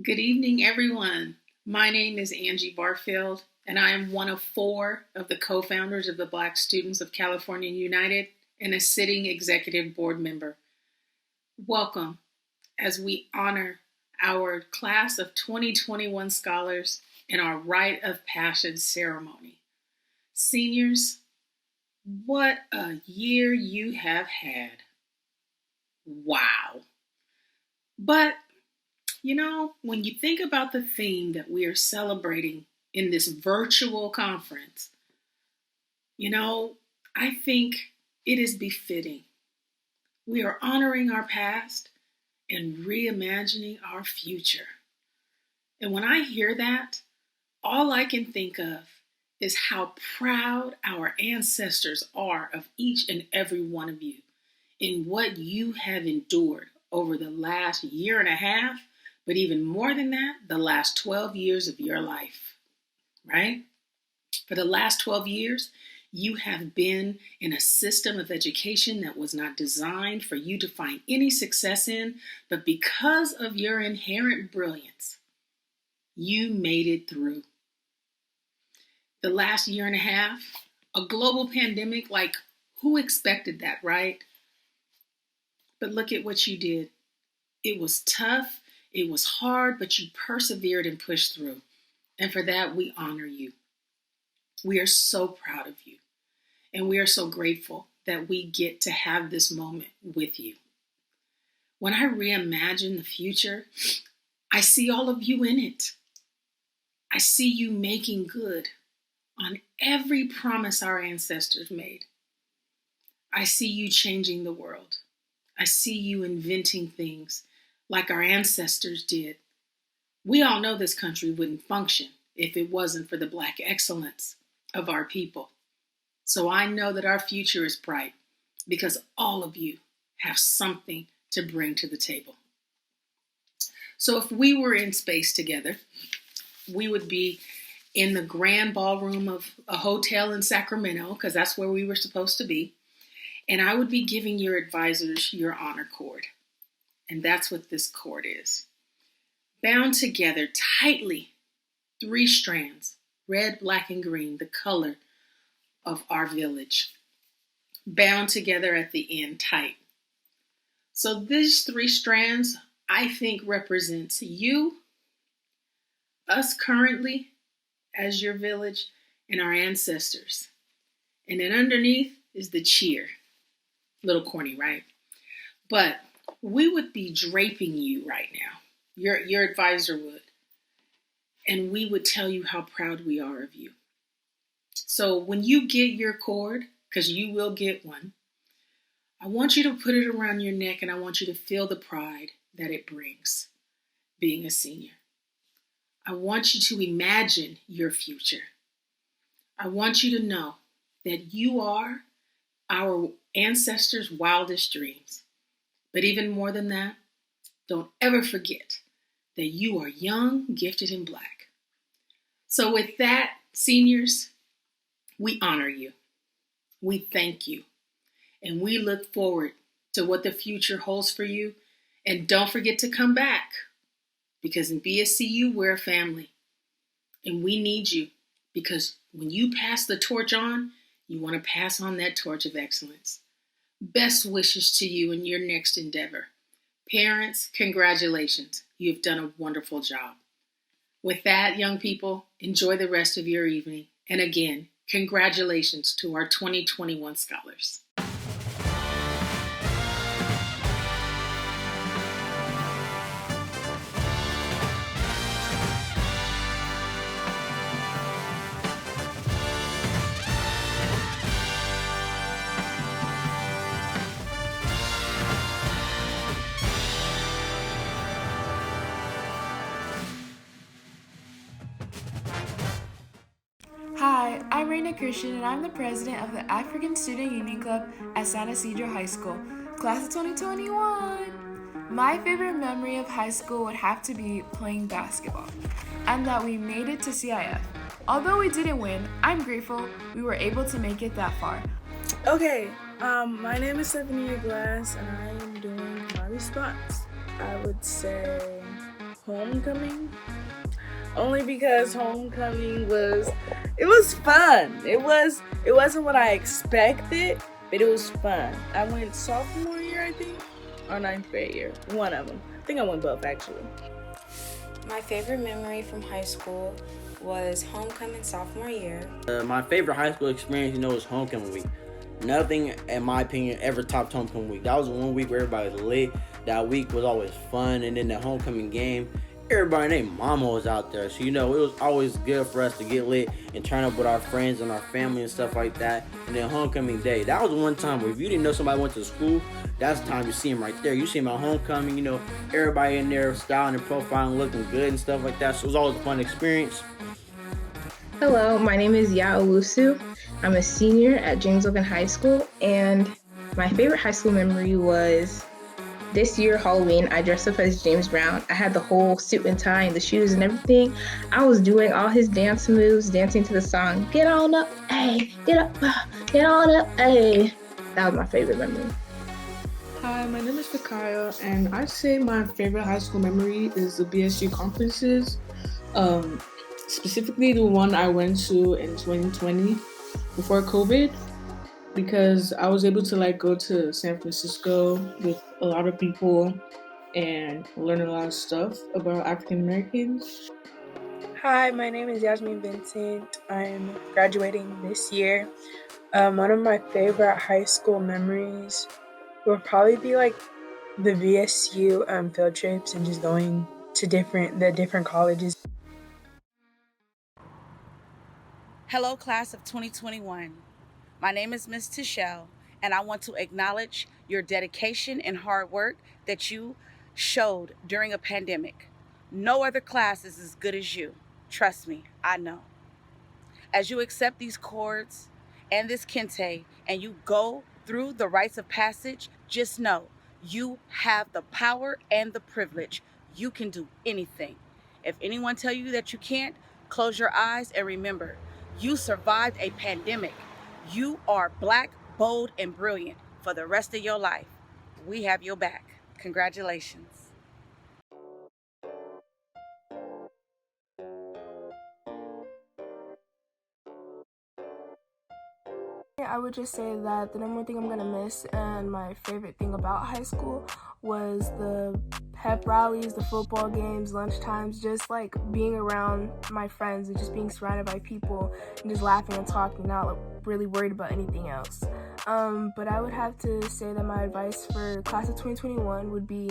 Good evening, everyone. My name is Angie Barfield, and I am one of four of the co-founders of the Black Students of California United and a sitting executive board member. Welcome as we honor our class of 2021 scholars in our Rite of Passage ceremony. Seniors, what a year you have had. Wow. But when you think about the theme that we are celebrating in this virtual conference, I think it is befitting. We are honoring our past and reimagining our future. And when I hear that, all I can think of is how proud our ancestors are of each and every one of you in what you have endured over the last year and a half. But even more than that, the last 12 years of your life, right? For the last 12 years, you have been in a system of education that was not designed for you to find any success in, but because of your inherent brilliance, you made it through. The last year and a half, a global pandemic, like who expected that, right? But look at what you did. It was tough. It was hard, but you persevered and pushed through. And for that, we honor you. We are so proud of you. And we are so grateful that we get to have this moment with you. When I reimagine the future, I see all of you in it. I see you making good on every promise our ancestors made. I see you changing the world. I see you inventing things like our ancestors did. We all know this country wouldn't function if it wasn't for the Black excellence of our people. So I know that our future is bright because all of you have something to bring to the table. So if we were in space together, we would be in the grand ballroom of a hotel in Sacramento, because that's where we were supposed to be. And I would be giving your advisors your honor cord. And that's what this cord is. Bound together tightly, 3 strands, red, black, and green, the color of our village. Bound together at the end tight. So these 3 strands, I think, represents you, us currently as your village, and our ancestors. And then underneath is the cheer. Little corny, right? But we would be draping you right now. Your advisor would. And we would tell you how proud we are of you. So when you get your cord, because you will get one, I want you to put it around your neck and I want you to feel the pride that it brings being a senior. I want you to imagine your future. I want you to know that you are our ancestors' wildest dreams. But even more than that, don't ever forget that you are young, gifted, and Black. So with that, seniors, we honor you. We thank you. And we look forward to what the future holds for you. And don't forget to come back, because in BSCU, we're a family. And we need you, because when you pass the torch on, you want to pass on that torch of excellence. Best wishes to you in your next endeavor. Parents, congratulations. You've done a wonderful job. With that, young people, enjoy the rest of your evening. And again, congratulations to our 2021 scholars. Hi, I'm Raina Christian and I'm the president of the African Student Union Club at San Isidro High School, class of 2021. My favorite memory of high school would have to be playing basketball, and that we made it to CIF. Although we didn't win, I'm grateful we were able to make it that far. Okay, my name is Stephanie Glass and I am doing my response. I would say homecoming. Only because homecoming was fun. It wasn't what I expected, but it was fun. I went sophomore year, I think, or ninth grade year. One of them. I think I went both actually. My favorite memory from high school was homecoming sophomore year. My favorite high school experience, is homecoming week. Nothing, in my opinion, ever topped homecoming week. That was the one week where everybody was lit. That week was always fun, and then the homecoming game, everybody and their mama was out there. So, it was always good for us to get lit and turn up with our friends and our family and stuff like that. And then homecoming day, that was the one time where if you didn't know somebody went to school, that's the time you see them right there. You see them at homecoming, everybody in there styling and profiling, looking good and stuff like that. So it was always a fun experience. Hello, my name is Yaolusu. I'm a senior at James Logan High School, and my favorite high school memory was this year, Halloween. I dressed up as James Brown. I had the whole suit and tie and the shoes and everything. I was doing all his dance moves, dancing to the song, "Get on up, hey, get on up, hey." That was my favorite memory. Hi, my name is Fikaya, and I'd say my favorite high school memory is the BSU conferences. Specifically the one I went to in 2020 before COVID, because I was able to go to San Francisco with a lot of people and learn a lot of stuff about African Americans. Hi, my name is Yasmin Vincent. I'm graduating this year. One of my favorite high school memories would probably be the VSU field trips and just going to different colleges. Hello, class of 2021. My name is Ms. Tichelle, and I want to acknowledge your dedication and hard work that you showed during a pandemic. No other class is as good as you. Trust me, I know. As you accept these cords and this kente and you go through the rites of passage, just know you have the power and the privilege. You can do anything. If anyone tell you that you can't, close your eyes and remember, you survived a pandemic. You are black, bold, and brilliant for the rest of your life. We have your back. Congratulations. I would just say that the number one thing I'm gonna miss and my favorite thing about high school was the pep rallies, the football games, lunchtimes, just being around my friends and just being surrounded by people and just laughing and talking, not really worried about anything else. But I would have to say that my advice for class of 2021 would be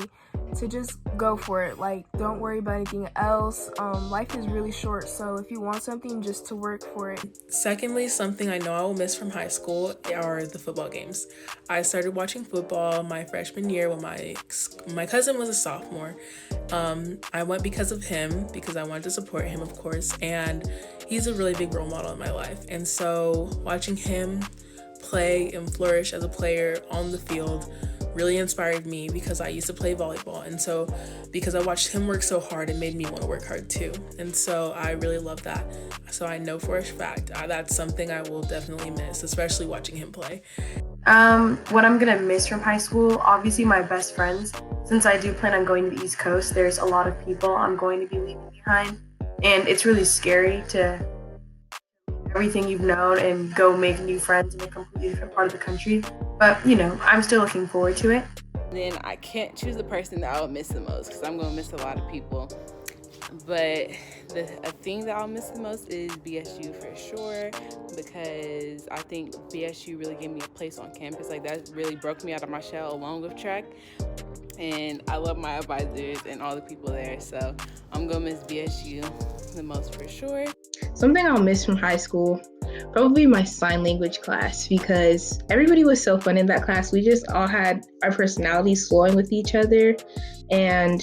to just go for it. Don't worry about anything else. Life is really short, so if you want something, just to work for it. Secondly, something I know I will miss from high school are the football games. I started watching football my freshman year when my cousin was a sophomore. I went because of him, because I wanted to support him, of course, and he's a really big role model in my life. And so watching him play and flourish as a player on the field really inspired me, because I used to play volleyball, and so because I watched him work so hard, it made me want to work hard too. And so I really love that. So I know for a fact that's something I will definitely miss, especially watching him play. What I'm gonna miss from high school, obviously my best friends. Since I do plan on going to the East Coast, there's a lot of people I'm going to be leaving behind, and it's really scary to everything you've known and go make new friends in a completely different part of the country. But, I'm still looking forward to it. Then I can't choose the person that I would miss the most, because I'm going to miss a lot of people. But a thing that I'll miss the most is BSU for sure, because I think BSU really gave me a place on campus. That really broke me out of my shell along with track. And I love my advisors and all the people there. So I'm going to miss BSU the most for sure. Something I'll miss from high school, probably my sign language class, because everybody was so fun in that class. We just all had our personalities flowing with each other, and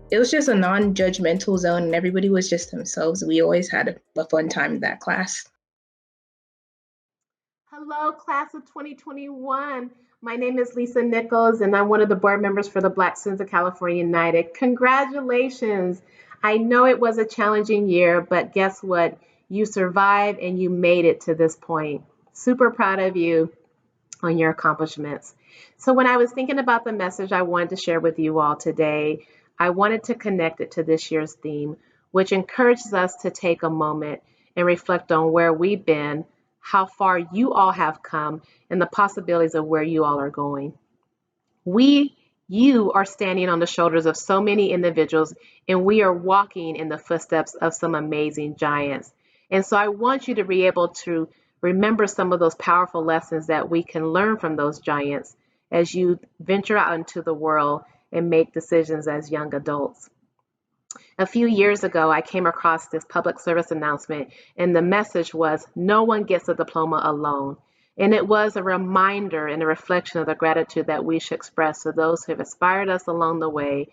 it was just a non-judgmental zone, and everybody was just themselves. We always had a fun time in that class. Hello, class of 2021. My name is Lisa Nichols, and I'm one of the board members for the Black Students of California United. Congratulations. I know it was a challenging year, but guess what? You survived and you made it to this point. Super proud of you on your accomplishments. So when I was thinking about the message I wanted to share with you all today, I wanted to connect it to this year's theme, which encourages us to take a moment and reflect on where we've been, how far you all have come, and the possibilities of where you all are going. You are standing on the shoulders of so many individuals, and we are walking in the footsteps of some amazing giants. And so I want you to be able to remember some of those powerful lessons that we can learn from those giants as you venture out into the world and make decisions as young adults. A few years ago, I came across this public service announcement, and the message was, "No one gets a diploma alone." And it was a reminder and a reflection of the gratitude that we should express to those who have inspired us along the way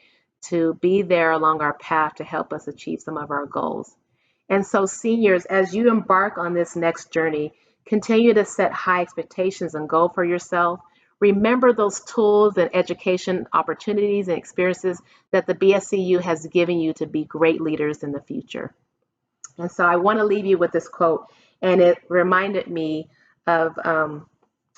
to be there along our path to help us achieve some of our goals. And so, seniors, as you embark on this next journey, continue to set high expectations and goal for yourself. Remember those tools and education opportunities and experiences that the BSCU has given you to be great leaders in the future. And so I want to leave you with this quote, and it reminded me of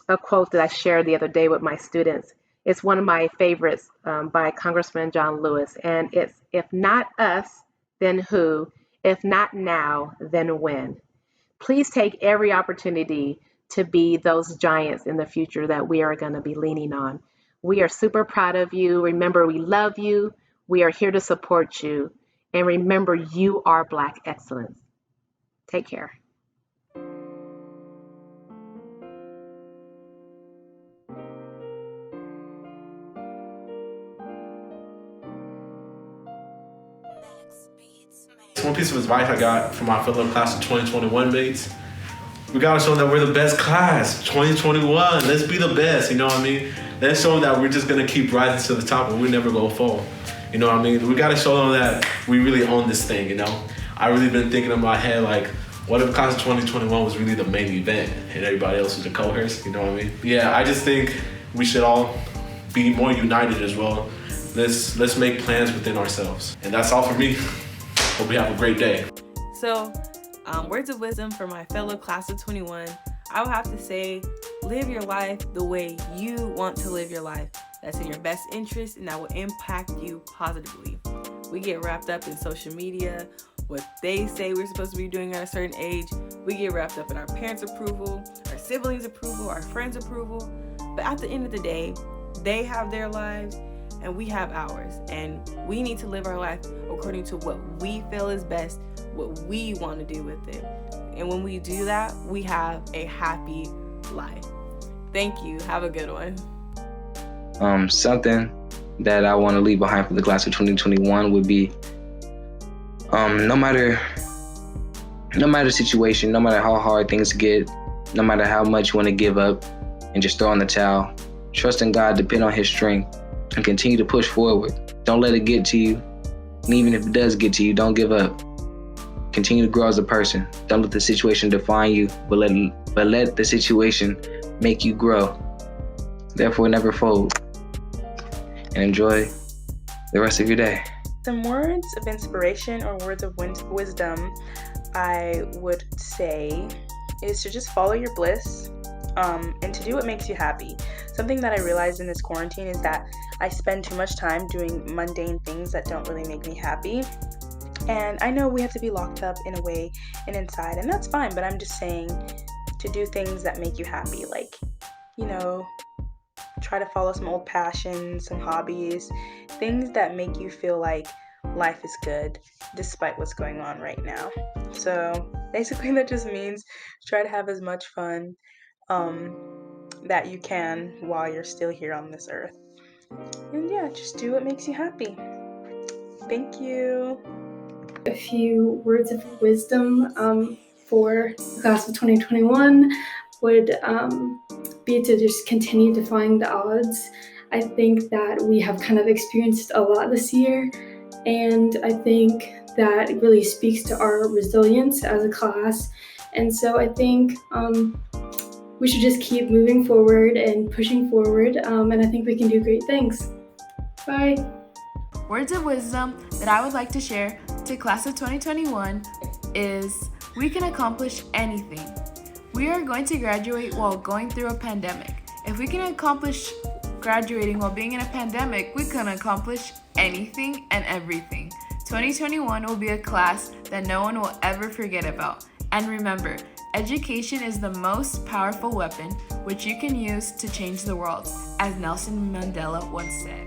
a quote that I shared the other day with my students. It's one of my favorites by Congressman John Lewis, and it's, "If not us, then who? If not now, then when?" Please take every opportunity to be those giants in the future that we are going to be leaning on. We are super proud of you. Remember, we love you. We are here to support you. And remember, you are Black excellence. Take care. One piece of advice I got from my fellow class of 2021 mates: we gotta show them that we're the best class. 2021, let's be the best, you know what I mean? Let's show them that we're just gonna keep rising to the top and we never go fall. You know what I mean? We gotta show them that we really own this thing, you know? I really been thinking in my head, like, what if class of 2021 was really the main event and everybody else was the cohorts, you know what I mean? Yeah, I just think we should all be more united as well. Let's make plans within ourselves. And that's all for me. Hope we have a great day. So, words of wisdom for my fellow class of 21. I would have to say, live your life the way you want to live your life. That's in your best interest and that will impact you positively. We get wrapped up in social media, what they say we're supposed to be doing at a certain age. We get wrapped up in our parents' approval, our siblings' approval, our friends' approval. But at the end of the day, they have their lives and we have ours. And we need to live our life according to what we feel is best, what we want to do with it. And when we do that, we have a happy life. Thank you. Have a good one. Something that I want to leave behind for the class of 2021 would be no matter the situation, no matter how hard things get, no matter how much you want to give up and just throw in the towel, trust in God, depend on His strength, and continue to push forward. Don't let it get to you. And even if it does get to you, don't give up. Continue to grow as a person. Don't let the situation define you, but let the situation make you grow. Therefore, never fold. And enjoy the rest of your day. Some words of inspiration or words of wisdom I would say is to just follow your bliss and to do what makes you happy. Something that I realized in this quarantine is that I spend too much time doing mundane things that don't really make me happy. And I know we have to be locked up in a way and inside, and that's fine, but I'm just saying to do things that make you happy, like, you know, try to follow some old passions, some hobbies, things that make you feel like life is good despite what's going on right now. So basically that just means try to have as much fun that you can while you're still here on this earth. And yeah, just do what makes you happy. Thank you. A few words of wisdom for the class of 2021 would be to just continue defying the odds. I think that we have kind of experienced a lot this year, and I think that it really speaks to our resilience as a class. And so I think we should just keep moving forward and pushing forward, and I think we can do great things. Bye. Words of wisdom that I would like to share to class of 2021 is we can accomplish anything. We are going to graduate while going through a pandemic. If we can accomplish Graduating while being in a pandemic, we couldn't accomplish anything and everything. 2021 will be a class that no one will ever forget about. And remember, education is the most powerful weapon which you can use to change the world, as Nelson Mandela once said.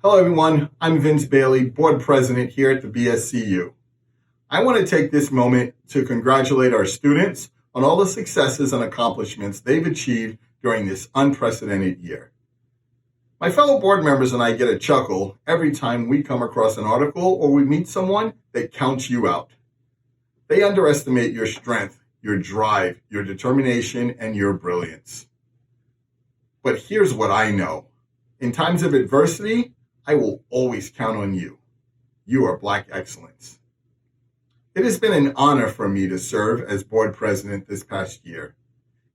Hello everyone, I'm Vince Bailey, board president here at the BSCU. I want to take this moment to congratulate our students on all the successes and accomplishments they've achieved during this unprecedented year. My fellow board members and I get a chuckle every time we come across an article or we meet someone that counts you out. They underestimate your strength, your drive, your determination, and your brilliance. But here's what I know. In times of adversity, I will always count on you. You are Black excellence. It has been an honor for me to serve as board president this past year.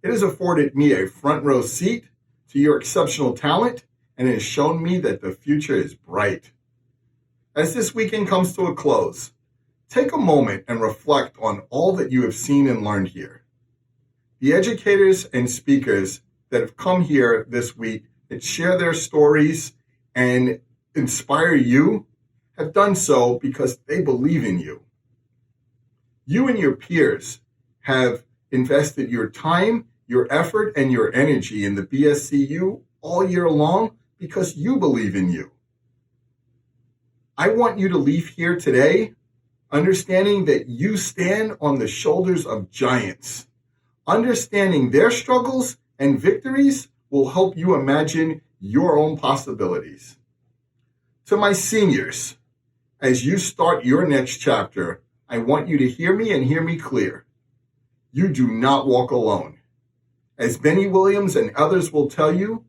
It has afforded me a front row seat to your exceptional talent, and it has shown me that the future is bright. As this weekend comes to a close, take a moment and reflect on all that you have seen and learned here. The educators and speakers that have come here this week that share their stories and inspire you have done so because they believe in you. You and your peers have invested your time, your effort, and your energy in the BSCU all year long because you believe in you. I want you to leave here today understanding that you stand on the shoulders of giants. Understanding their struggles and victories will help you imagine your own possibilities. To my seniors, as you start your next chapter, I want you to hear me and hear me clear. You do not walk alone. As Benny Williams and others will tell you,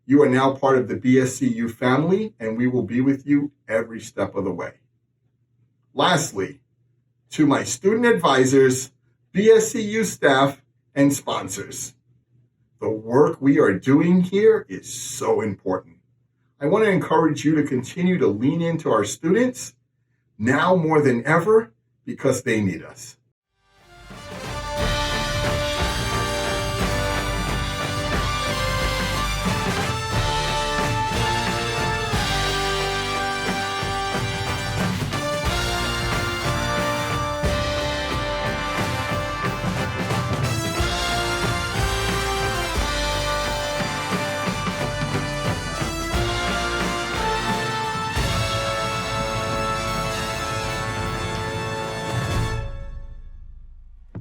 you are now part of the BSCU family, and we will be with you every step of the way. Lastly, to my student advisors, BSCU staff, and sponsors, the work we are doing here is so important. I want to encourage you to continue to lean into our students now more than ever because they need us.